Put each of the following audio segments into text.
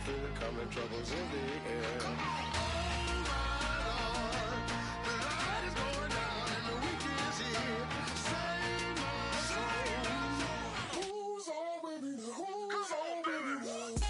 feel it coming, troubles in the air. Oh my Lord, the light is going down and the week is here. Save my soul. Who's on with me now? Who's on with me now?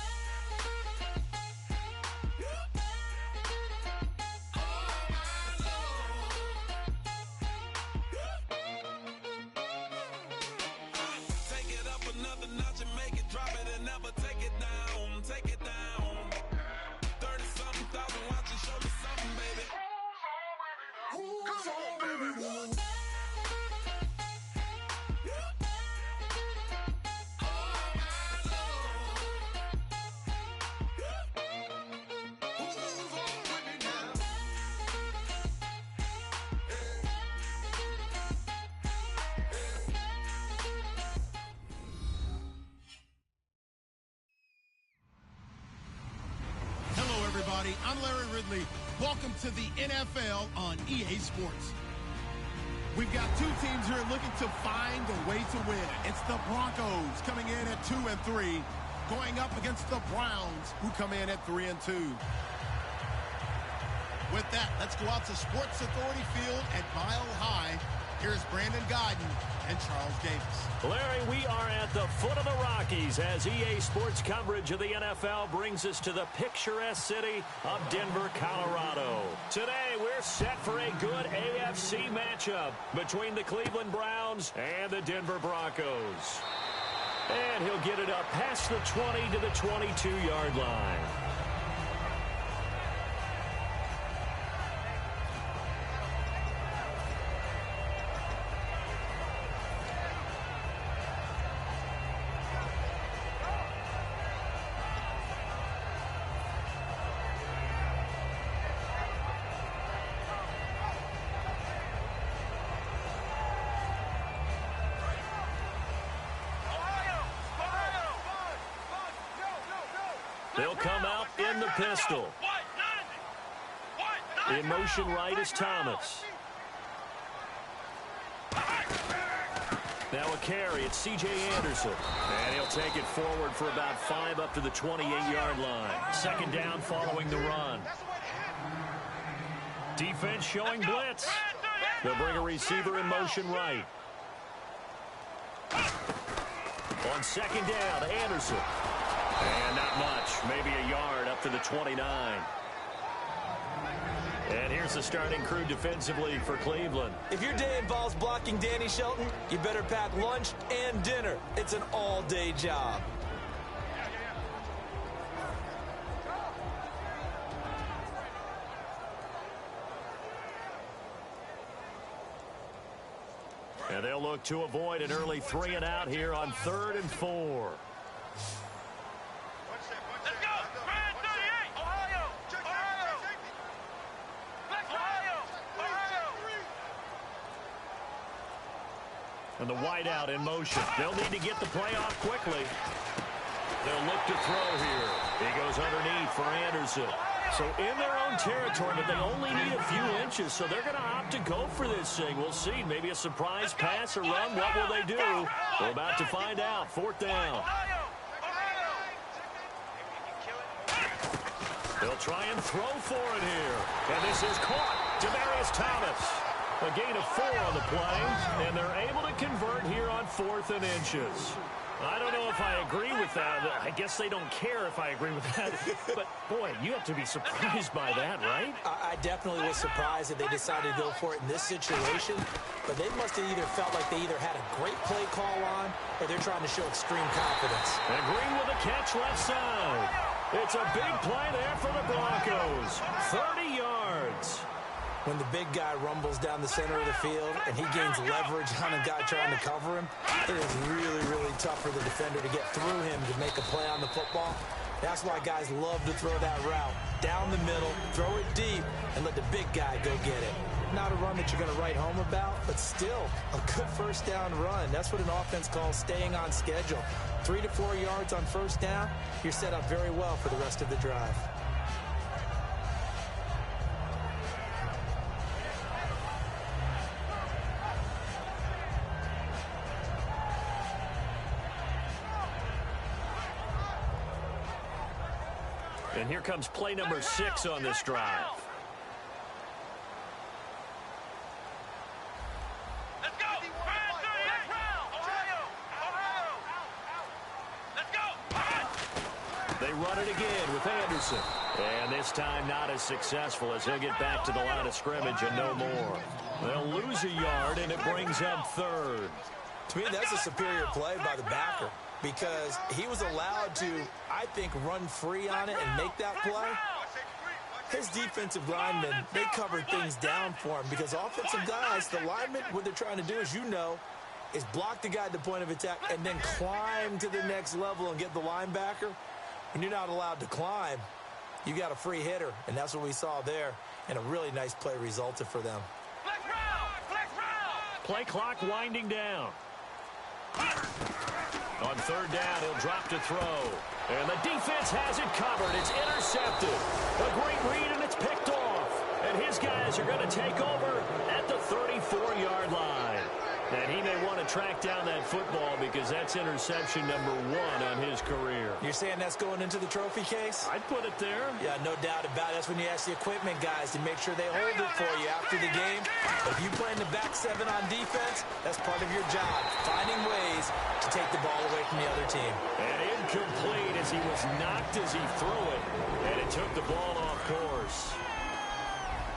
I'm Larry Ridley. Welcome to the NFL on EA Sports. We've got two teams here looking to find a way to win. It's the Broncos coming in at 2-3, going up against the Browns, who come in at 3-2. With that, let's go out to Sports Authority Field at Mile High. Here's Brandon Guyton and Charles Davis. Larry, we are at the foot of the Rockies as EA Sports coverage of the NFL brings us to the picturesque city of Denver, Colorado. Today, we're set for a good AFC matchup between the Cleveland Browns and the Denver Broncos. And he'll get it up past the 20 to the 22-yard line. They'll come out in the pistol. In motion right is Thomas. Now a carry, it's C.J. Anderson. And he'll take it forward for about 5 up to the 28-yard line. Second down following the run. Defense showing blitz. They'll bring a receiver in motion right. On second down, Anderson. And not much, maybe a yard up to the 29. And here's the starting crew defensively for Cleveland. If your day involves blocking Danny Shelton, you better pack lunch and dinner. It's an all-day job. And they'll look to avoid an early 3-and-out here on 3rd and 4. And the wideout in motion. They'll need to get the play off quickly. They'll look to throw here. He goes underneath for Anderson. So in their own territory, but they only need a few inches, so they're going to opt to go for this thing. We'll see. Maybe a surprise pass or run. What will they do? We're about to find out. 4th down. They'll try and throw for it here. And this is caught. Demaryius Thomas. A gain of 4 on the play, and they're able to convert here on 4th and inches. I don't know if I agree with that. I guess they don't care if I agree with that. But, boy, you have to be surprised by that, right? I definitely was surprised that they decided to go for it in this situation. But they must have either felt like they either had a great play call on or they're trying to show extreme confidence. And Green with a catch left side. It's a big play there for the Broncos. 30 yards. When the big guy rumbles down the center of the field and he gains leverage on a guy trying to cover him, it is really, really tough for the defender to get through him to make a play on the football. That's why guys love to throw that route. Down the middle, throw it deep, and let the big guy go get it. Not a run that you're going to write home about, but still a good first down run. That's what an offense calls staying on schedule. 3 to 4 yards on first down, you're set up very well for the rest of the drive. And here comes play number 6 on this drive. Let's go. Let's go. They run it again with Anderson. And this time not as successful as he'll get back to the line of scrimmage and no more. They'll lose a yard, and it brings up 3rd. To me, that's a superior play by the backer because he was allowed to, I think, run free on it and make that play. His defensive linemen, they covered things down for him because offensive guys, the linemen, what they're trying to do, as you know, is block the guy at the point of attack and then climb to the next level and get the linebacker. When you're not allowed to climb, you got a free hitter, and that's what we saw there, and a really nice play resulted for them. Play clock winding down. On 3rd down, he'll drop to throw. And the defense has it covered. It's intercepted. A great read, and it's picked off. And his guys are going to take over at the 34-yard line. And he may want to track down that football because that's interception number 1 on his career. You're saying that's going into the trophy case? I'd put it there. Yeah, no doubt about it. That's when you ask the equipment guys to make sure they hold it for you after the game. If you play in the back 7 on defense, that's part of your job, finding ways to take the ball away from the other team. And incomplete as he was knocked as he threw it. And it took the ball off course.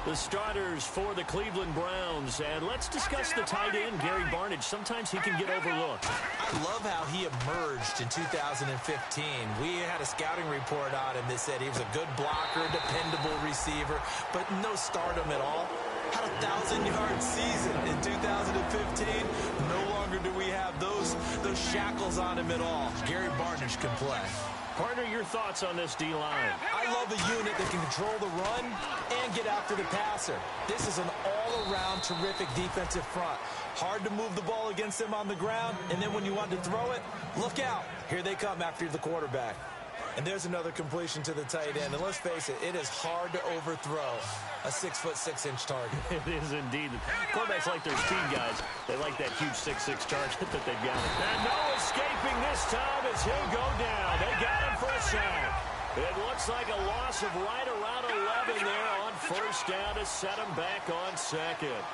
The starters for the Cleveland Browns. And let's discuss the tight end, Gary Barnidge. Sometimes he can get overlooked. I love how he emerged in 2015. We had a scouting report on him that said he was a good blocker, dependable receiver, but no stardom at all. Had a 1,000-yard season in 2015. No longer do we have those shackles on him at all. Gary Barnidge can play. Partner, your thoughts on this D-line? I love a unit that can control the run and get after the passer. This is an all-around terrific defensive front. Hard to move the ball against them on the ground, and then when you want to throw it, look out. Here they come after the quarterback. And there's another completion to the tight end. And let's face it, it is hard to overthrow a 6'6" target. It is indeed. Quarterbacks like their speed guys. They like that huge 6'6" target that they've got. And no escaping this time as he'll go down. They got him for a sack. It looks like a loss of right around 11 there on 1st down to set him back on 2nd.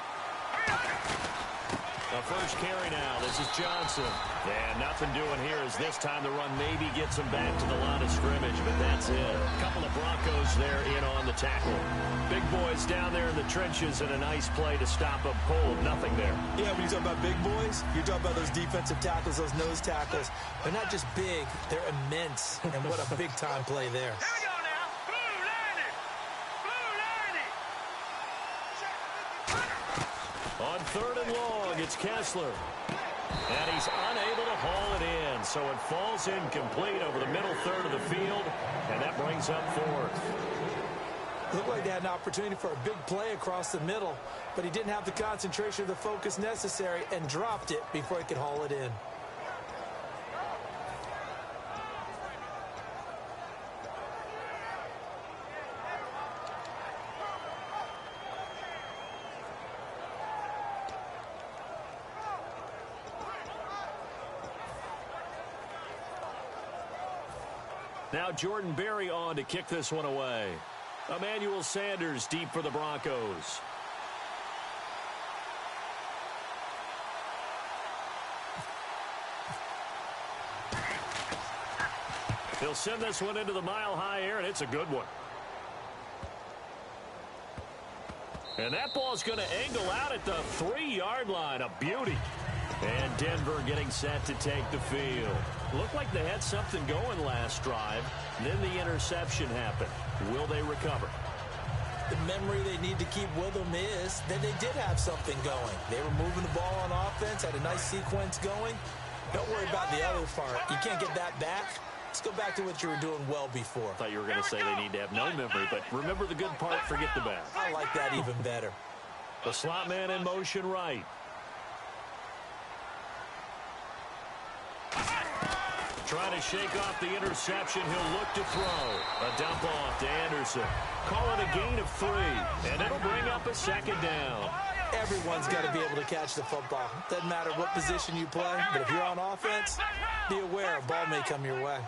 A first carry now. This is Johnson. And nothing doing here as this time the run maybe gets him back to the line of scrimmage, but that's it. A couple of Broncos there in on the tackle. Big boys down there in the trenches and a nice play to stop up cold. Nothing there. Yeah, when you talk about big boys, you're talking about those defensive tackles, those nose tackles. They're not just big, they're immense. And what a big-time play there. Here we go now. Blue Lady. On 3rd and long, it's Kessler. And he's unable to haul it in, so it falls incomplete over the middle 3rd of the field, and that brings up 4th. Looked like they had an opportunity for a big play across the middle, but he didn't have the concentration or the focus necessary and dropped it before he could haul it in. Now Jordan Berry on to kick this one away. Emmanuel Sanders deep for the Broncos. He'll send this one into the mile-high air, and it's a good one. And that ball's going to angle out at the 3-yard line. A beauty. And Denver getting set to take the field. Looked like they had something going last drive. Then the interception happened. Will they recover? The memory they need to keep with them is that they did have something going. They were moving the ball on offense, had a nice sequence going. Don't worry about the other part. You can't get that back. Let's go back to what you were doing well before. I thought you were going to say they need to have no memory, but remember the good part, forget the bad. I like that even better. The slot man in motion right. Trying to shake off the interception. He'll look to throw. A dump off to Anderson. Call it a gain of 3, and it'll bring up a 2nd down. Everyone's got to be able to catch the football. Doesn't matter what position you play, but if you're on offense, be aware a ball may come your way.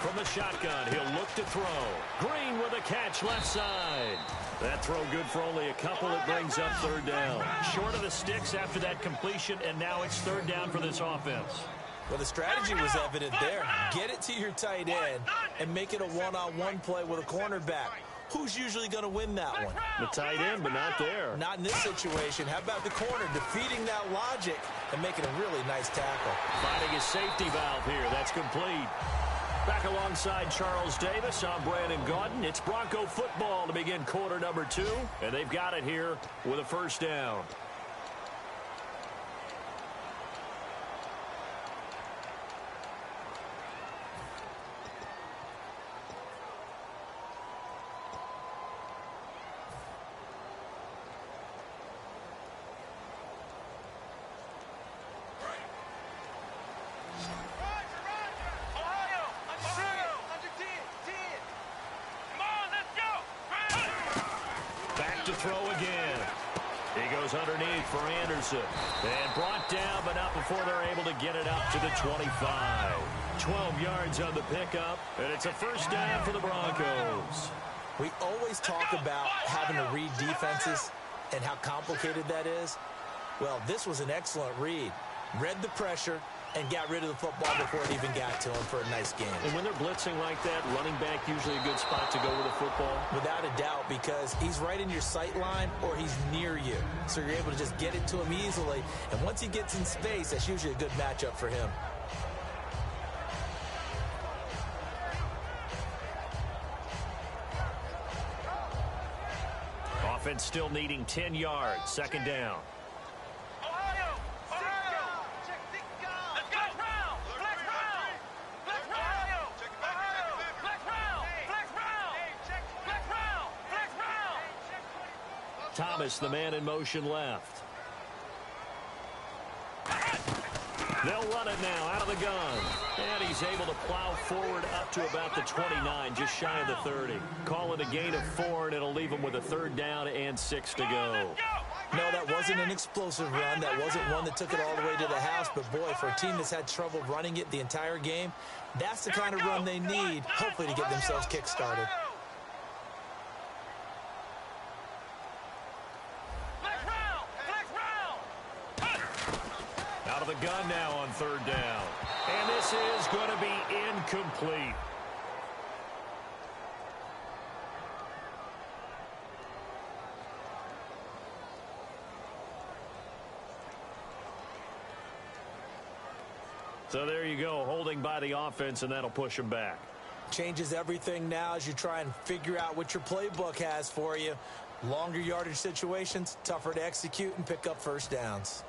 From the shotgun, he'll look to throw. Green with a catch left side. That throw good for only a couple. It brings up third down. Short of the sticks after that completion, and now it's third down for this offense. Well, the strategy was evident there. Get it to your tight end and make it a one-on-one play with a cornerback. Who's usually going to win that one? The tight end, but not there. Not in this situation. How about the corner defeating that logic and making a really nice tackle? Finding his safety valve here. That's complete. Back alongside Charles Davis, I'm Brandon Gaudin. It's Bronco football to begin quarter number 2, and they've got it here with a first down. Throw again. He goes underneath for Anderson. And brought down, but not before they're able to get it up to the 25. 12 yards on the pickup, and it's a first down for the Broncos. We always talk about having to read defenses and how complicated that is. Well, this was an excellent read. Read the pressure and got rid of the football before it even got to him for a nice game. And when they're blitzing like that, running back usually a good spot to go with the football? Without a doubt, because he's right in your sight line or he's near you. So you're able to just get it to him easily. And once he gets in space, that's usually a good matchup for him. Offense still needing 10 yards. Second down. Thomas, the man in motion left. They'll run it now out of the gun. And he's able to plow forward up to about the 29, just shy of the 30. Call it a gain of 4, and it'll leave him with a third down and 6 to go. No, that wasn't an explosive run. That wasn't one that took it all the way to the house. But, boy, for a team that's had trouble running it the entire game, that's the kind of run they need, hopefully, to get themselves kick-started. Out of the gun now on third down. And this is going to be incomplete. So there you go, holding by the offense, and that'll push them back. Changes everything now as you try and figure out what your playbook has for you. Longer yardage situations, tougher to execute and pick up first downs.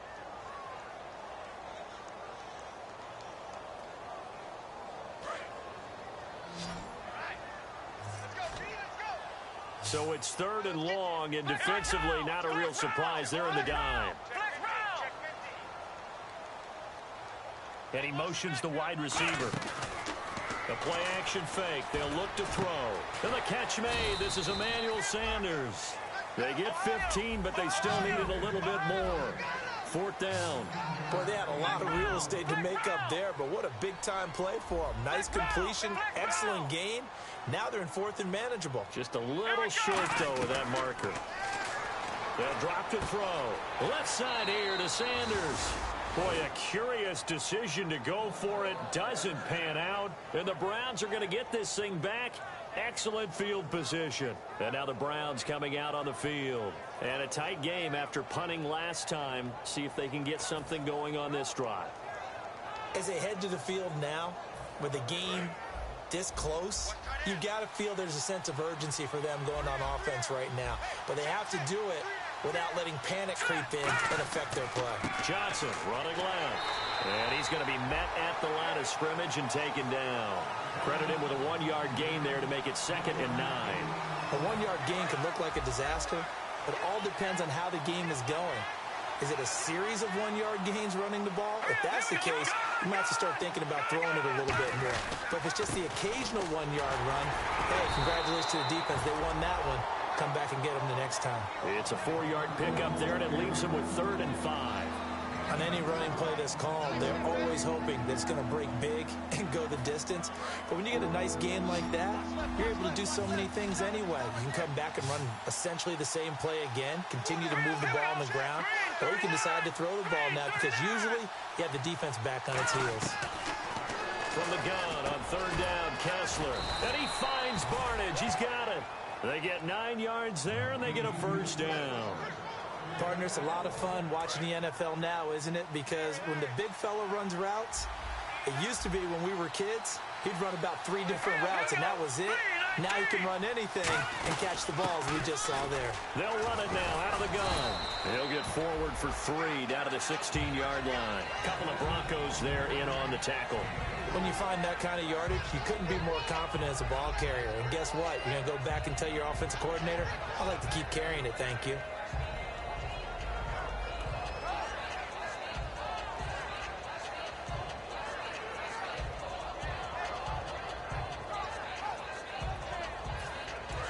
So it's third and long, and defensively not a real surprise. They're in the dime. And he motions the wide receiver. The play action fake. They'll look to throw. And the catch made. This is Emmanuel Sanders. They get 15, but they still needed a little bit more. Fourth down. Boy, they had a lot of real estate to make up there, but what a big-time play for them. Nice completion, excellent gain. Now they're in fourth and manageable. Just a little short, though, with that marker. They'll drop to throw. Left side here to Sanders. Boy, a curious decision to go for it. Doesn't pan out. And the Browns are going to get this thing back. Excellent field position. And now the Browns coming out on the field. And a tight game after punting last time. See if they can get something going on this drive. As they head to the field now, with the game this close, you've got to feel there's a sense of urgency for them going on offense right now. But they have to do it without letting panic creep in and affect their play. Johnson running left. And he's going to be met at the line of scrimmage and taken down. Credit him with a 1-yard gain there to make it 2nd and 9. A 1-yard gain could look like a disaster. It all depends on how the game is going. Is it a series of 1-yard gains running the ball? If that's the case, you might have to start thinking about throwing it a little bit more. But if it's just the occasional 1-yard run, hey, congratulations to the defense. They won that one. Come back and get them the next time. It's a 4-yard pickup there, and it leaves them with 3rd and 5. On any running play that's called, they're always hoping that it's going to break big and go the distance. But when you get a nice game like that, you're able to do so many things anyway. You can come back and run essentially the same play again, continue to move the ball on the ground, or you can decide to throw the ball now because usually you have the defense back on its heels. From the gun on third down, Kessler. And he finds Barnage. He's got it. They get 9 yards there, and they get a first down. Partner, it's a lot of fun watching the NFL now, isn't it? Because when the big fella runs routes, it used to be when we were kids, he'd run about 3 different routes, and that was it. Now he can run anything and catch the balls we just saw there. They'll run it now out of the gun. He'll get forward for 3 down to the 16-yard line. Couple of Broncos there in on the tackle. When you find that kind of yardage, you couldn't be more confident as a ball carrier. And guess what? You're going to go back and tell your offensive coordinator, I'd like to keep carrying it, thank you.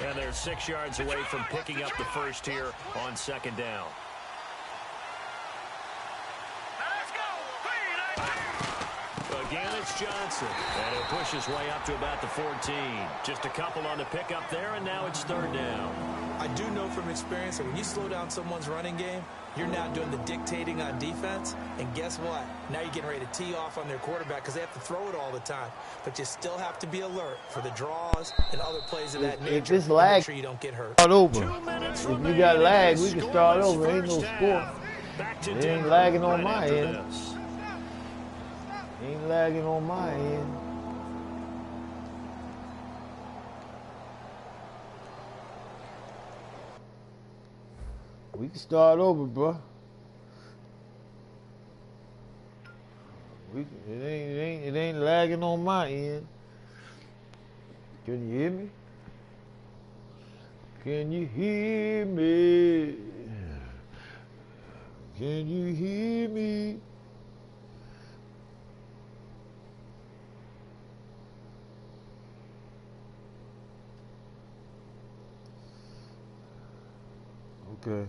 And they're 6 yards away from picking up the first here on second down. Again, it's Johnson. And he'll push his way up to about the 14. Just a couple on the pickup there, and now it's third down. I do know from experience that when you slow down someone's running game, you're now doing the dictating on defense. And guess what? Now you're getting ready to tee off on their quarterback because they have to throw it all the time. But you still have to be alert for the draws and other plays of that nature. If this lag, make sure you don't get hurt. Start over. If you got lag, we can start over. Ain't no score. It ain't lagging on my end. Ain't lagging on my end. We can start over, bro. It ain't lagging on my end. Can you hear me? Can you hear me? Can you hear me? Okay.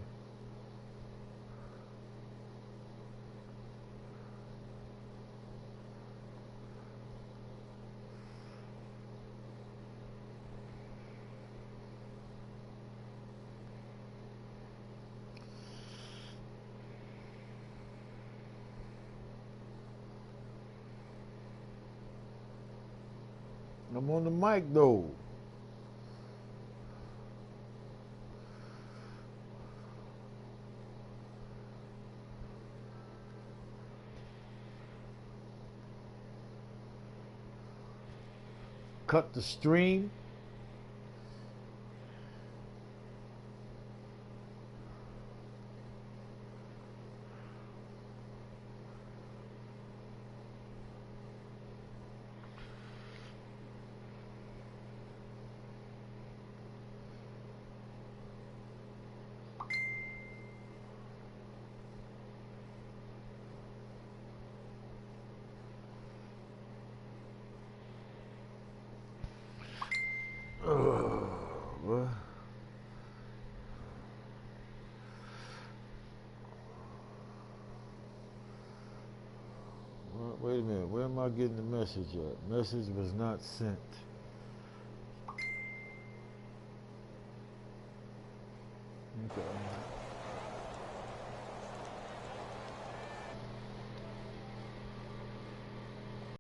I'm on the mic though. Cut the stream. Wait a minute, where am I getting the message at? Message was not sent. Okay.